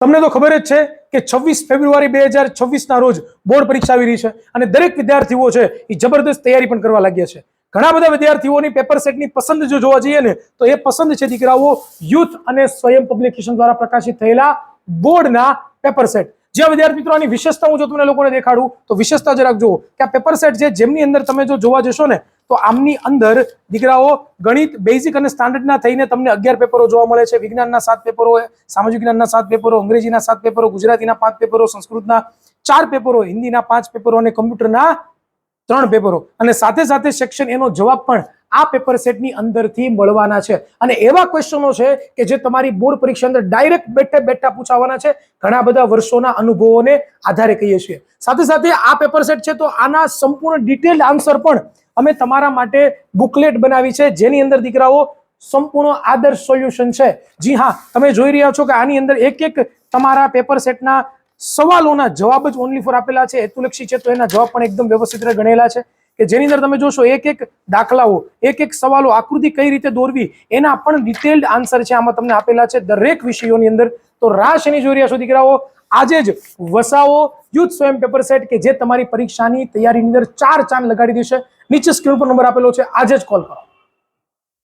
તમને તો ખબર જ છે કે 26 ફેબ્રુઆરી 2026 રોજ બોર્ડ પરીક્ષા આવી રહી છે અને દરેક વિદ્યાર્થીઓ છે એ જબરદસ્ત તૈયારી પણ કરવા લાગ્યા છે. ઘણા બધા વિદ્યાર્થીઓની પેપર સેટની પસંદ જો જોવા જઈએ ને તો એ પસંદ છે દીકરાઓ યુથ અને સ્વયં પબ્લિકેશન દ્વારા પ્રકાશિત થયેલા બોર્ડના પેપર સેટ. જે વિદ્યાર્થી મિત્રો આની વિશેષતા હું જો તમને લોકોને દેખાડું તો વિશેષતા જરાક જુઓ કે આ પેપર સેટ છે જેમની અંદર તમે જો જોવા જશો ને તો આમની અંદર દીકરાઓ ગણિત બેઝિક અને સ્ટાન્ડર્ડના થઈને તમને 11 પેપરો જોવા મળે છે. વિજ્ઞાનના 7 પેપરો, સામાજિક વિજ્ઞાનના 7 પેપરો, અંગ્રેજીના 7 પેપરો, ગુજરાતીના 5 પેપરો, સંસ્કૃતના 4 પેપરો, હિન્દીના 5 પેપરો અને કમ્પ્યુટરના 3 પેપરો અને સાથે સાથે સેક્શન એનો જવાબ પણ આ પેપર સેટની અંદરથી મળવાના છે. અને એવા ક્વેશ્ચનો છે કે જે તમારી બોર્ડ પરીક્ષા અંદર ડાયરેક્ટ બેઠા પૂછાવાના છે ઘણા બધા વર્ષોના અનુભવોને આધારે કહીએ છીએ. સાથે સાથે આ પેપર સેટ છે તો આના સંપૂર્ણ ડિટેલ્ડ આન્સર પણ અમે તમારા માટે બુકલેટ બનાવી છે જેની અંદર દીકરાઓ સંપૂર્ણ આદર્શ સોલ્યુશન છે. જી હા, તમે જોઈ રહ્યા છો કે આની અંદર એક એક તમારા પેપર સેટના સવાલોના જવાબ જ ઓનલી ફોર આપેલા છે. હેતુલક્ષી છે તો એના જવાબ પણ એકદમ વ્યવસ્થિત રીતે ગણેલા છે કે જેની અંદર તમે જોશો એક એક દાખલાઓ, એક એક સવાલો, આકૃતિ કઈ રીતે દોરવી એના પણ ડિટેલ્ડ આન્સર છે આમાં તમને આપેલા છે દરેક વિષયોની અંદર. તો રાહ શેની જોઈ રહ્યા છો દીકરાઓ? આજે જ વસાવો યુથ સ્વયં પેપર સેટ કે જે તમારી પરીક્ષાની તૈયારીની અંદર 4 ચાંદ લગાડી દેશે. નીચે સ્ક્રીન પર નંબર આપેલો છે, આજે જ કોલ કરો.